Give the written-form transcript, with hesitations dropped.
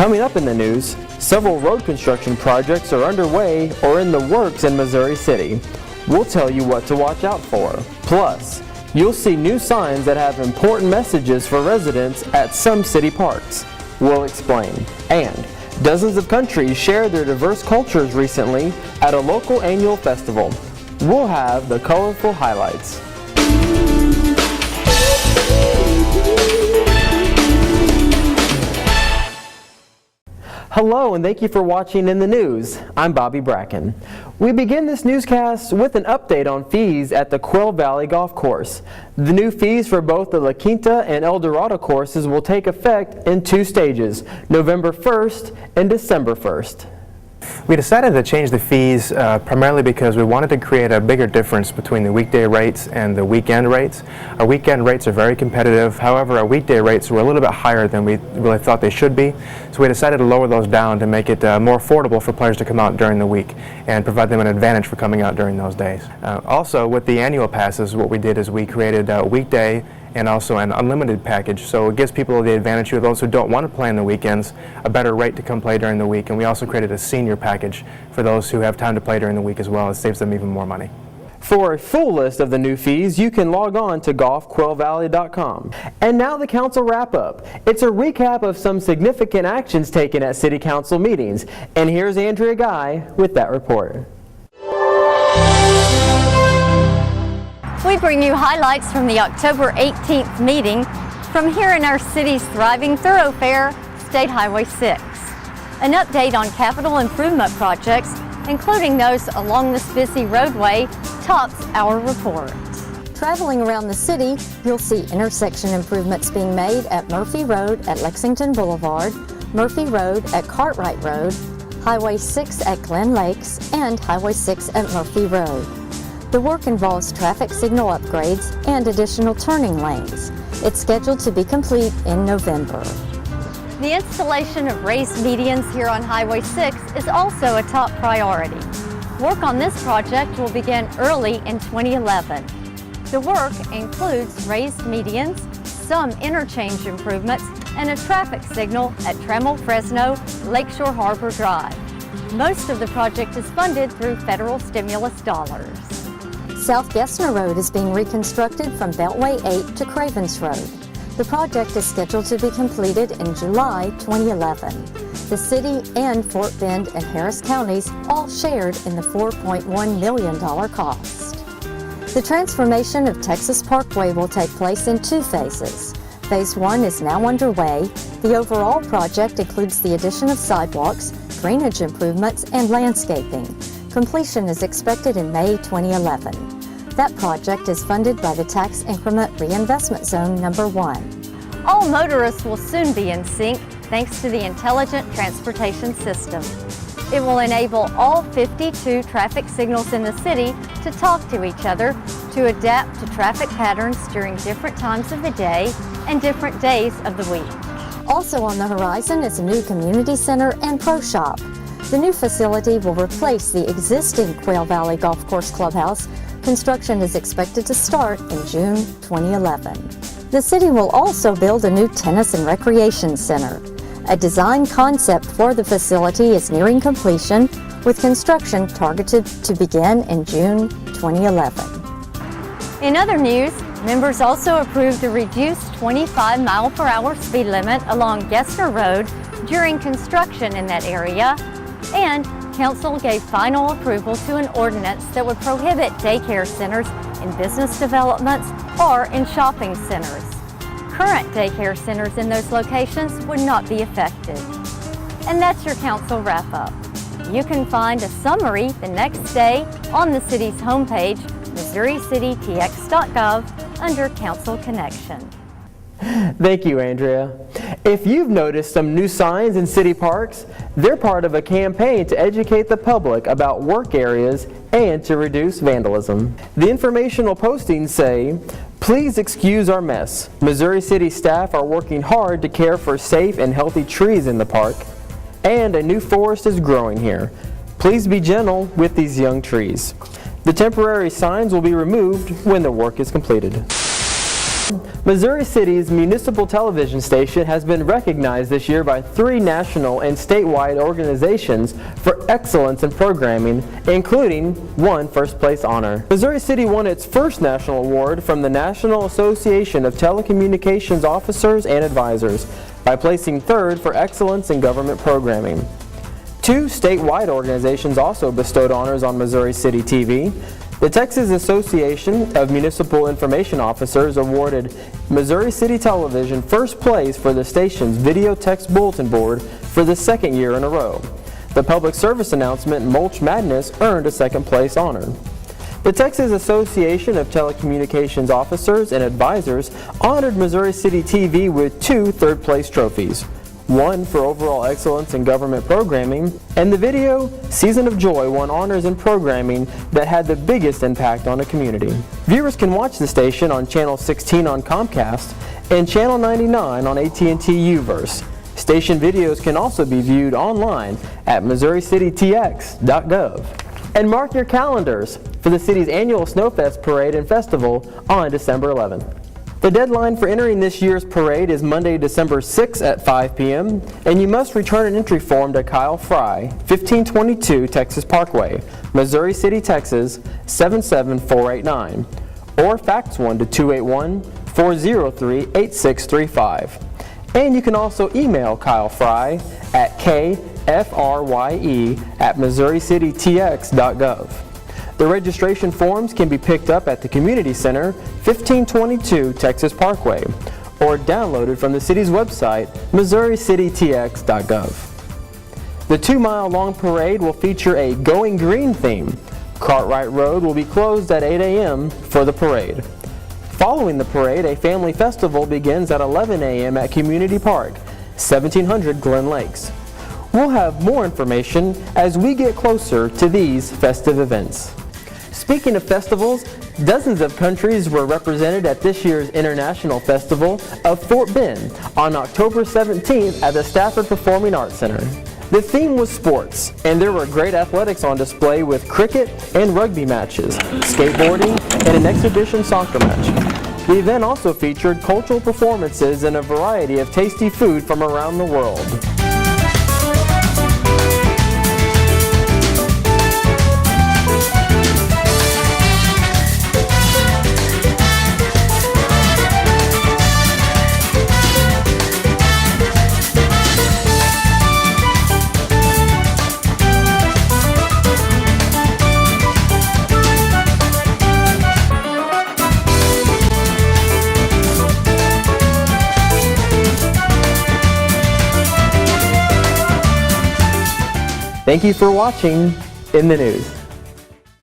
Coming up in the news, several road construction projects are underway or in the works in Missouri City. We'll tell you what to watch out for. Plus, you'll see new signs that have important messages for residents at some city parks. We'll explain. And dozens of countries shared their diverse cultures recently at a local annual festival. We'll have the colorful highlights. Hello and thank you for watching In the News. I'm Bobby Bracken. We begin this newscast with an update on fees at the Quail Valley Golf Course. The new fees for both the La Quinta and El Dorado courses will take effect in two stages, November 1st and December 1st. We decided to change the fees primarily because we wanted to create a bigger difference between the weekday rates and the weekend rates. Our weekend rates are very competitive. However, our weekday rates were a little bit higher than we really thought they should be. So we decided to lower those down to make it more affordable for players to come out during the week and provide them an advantage for coming out during those days. Also, with the annual passes, what we did is we created a weekday and also an unlimited package, so it gives people the advantage of those who don't want to play on the weekends a better rate to come play during the week. And we also created a senior package for those who have time to play during the week as well. It saves them even more money. For a full list of the new fees, you can log on to golfquailvalley.com. And now the council wrap-up. It's a recap of some significant actions taken at city council meetings. And here's Andrea Guy with that report. We bring you highlights from the October 18th meeting from here in our city's thriving thoroughfare, State Highway 6. An update on capital improvement projects, including those along this busy roadway, tops our report. Traveling around the city, you'll see intersection improvements being made at Murphy Road at Lexington Boulevard, Murphy Road at Cartwright Road, Highway 6 at Glen Lakes, and Highway 6 at Murphy Road. The work involves traffic signal upgrades and additional turning lanes. It's scheduled to be complete in November. The installation of raised medians here on Highway 6 is also a top priority. Work on this project will begin early in 2011. The work includes raised medians, some interchange improvements, and a traffic signal at Trammell Fresno Lakeshore Harbor Drive. Most of the project is funded through federal stimulus dollars. South Gessner Road is being reconstructed from Beltway 8 to Cravens Road. The project is scheduled to be completed in July 2011. The city and Fort Bend and Harris counties all shared in the $4.1 million cost. The transformation of Texas Parkway will take place in two phases. Phase 1 is now underway. The overall project includes the addition of sidewalks, drainage improvements, and landscaping. Completion is expected in May 2011. That project is funded by the Tax Increment Reinvestment Zone Number 1. All motorists will soon be in sync thanks to the Intelligent Transportation System. It will enable all 52 traffic signals in the city to talk to each other to adapt to traffic patterns during different times of the day and different days of the week. Also on the horizon is a new community center and pro shop. The new facility will replace the existing Quail Valley Golf Course Clubhouse. Construction is expected to start in June 2011. The city will also build a new tennis and recreation center. A design concept for the facility is nearing completion, with construction targeted to begin in June 2011. In other news, members also approved a reduced 25-mile-per-hour speed limit along Gessner Road during construction in that area, and Council gave final approval to an ordinance that would prohibit daycare centers in business developments or in shopping centers. Current daycare centers in those locations would not be affected. And that's your council wrap-up. You can find a summary the next day on the city's homepage, MissouriCityTX.gov, under Council Connection. Thank you, Andrea. If you've noticed some new signs in city parks, they're part of a campaign to educate the public about work areas and to reduce vandalism. The informational postings say, "Please excuse our mess. Missouri City staff are working hard to care for safe and healthy trees in the park, and a new forest is growing here. Please be gentle with these young trees." The temporary signs will be removed when the work is completed. Missouri City's municipal television station has been recognized this year by 3 national and statewide organizations for excellence in programming, including 1 first-place honor. Missouri City won its first national award from the National Association of Telecommunications Officers and Advisors by placing 3rd for excellence in government programming. 2 statewide organizations also bestowed honors on Missouri City TV. The Texas Association of Municipal Information Officers awarded Missouri City Television first place for the station's video text bulletin board for the 2nd year in a row. The public service announcement Mulch Madness earned a 2nd place honor. The Texas Association of Telecommunications Officers and Advisors honored Missouri City TV with 2 third-place trophies. 1 for overall excellence in government programming, and the video Season of Joy won honors in programming that had the biggest impact on a community. Viewers can watch the station on Channel 16 on Comcast and Channel 99 on AT&T UVerse. Station videos can also be viewed online at MissouriCityTX.gov. And mark your calendars for the city's annual Snowfest Parade and Festival on December 11th. The deadline for entering this year's parade is Monday, December 6th at 5 p.m., and you must return an entry form to Kyle Fry, 1522 Texas Parkway, Missouri City, Texas 77489, or fax one to 281-403-8635. And you can also email Kyle Fry at kfrye@MissouriCityTX.gov. The registration forms can be picked up at the Community Center, 1522 Texas Parkway, or downloaded from the city's website, MissouriCityTX.gov. The 2-mile-long parade will feature a Going Green theme. Cartwright Road will be closed at 8 a.m. for the parade. Following the parade, a family festival begins at 11 a.m. at Community Park, 1700 Glen Lakes. We'll have more information as we get closer to these festive events. Speaking of festivals, dozens of countries were represented at this year's International Festival of Fort Bend on October 17th at the Stafford Performing Arts Center. The theme was sports, and there were great athletics on display with cricket and rugby matches, skateboarding, and an exhibition soccer match. The event also featured cultural performances and a variety of tasty food from around the world. Thank you for watching In the News.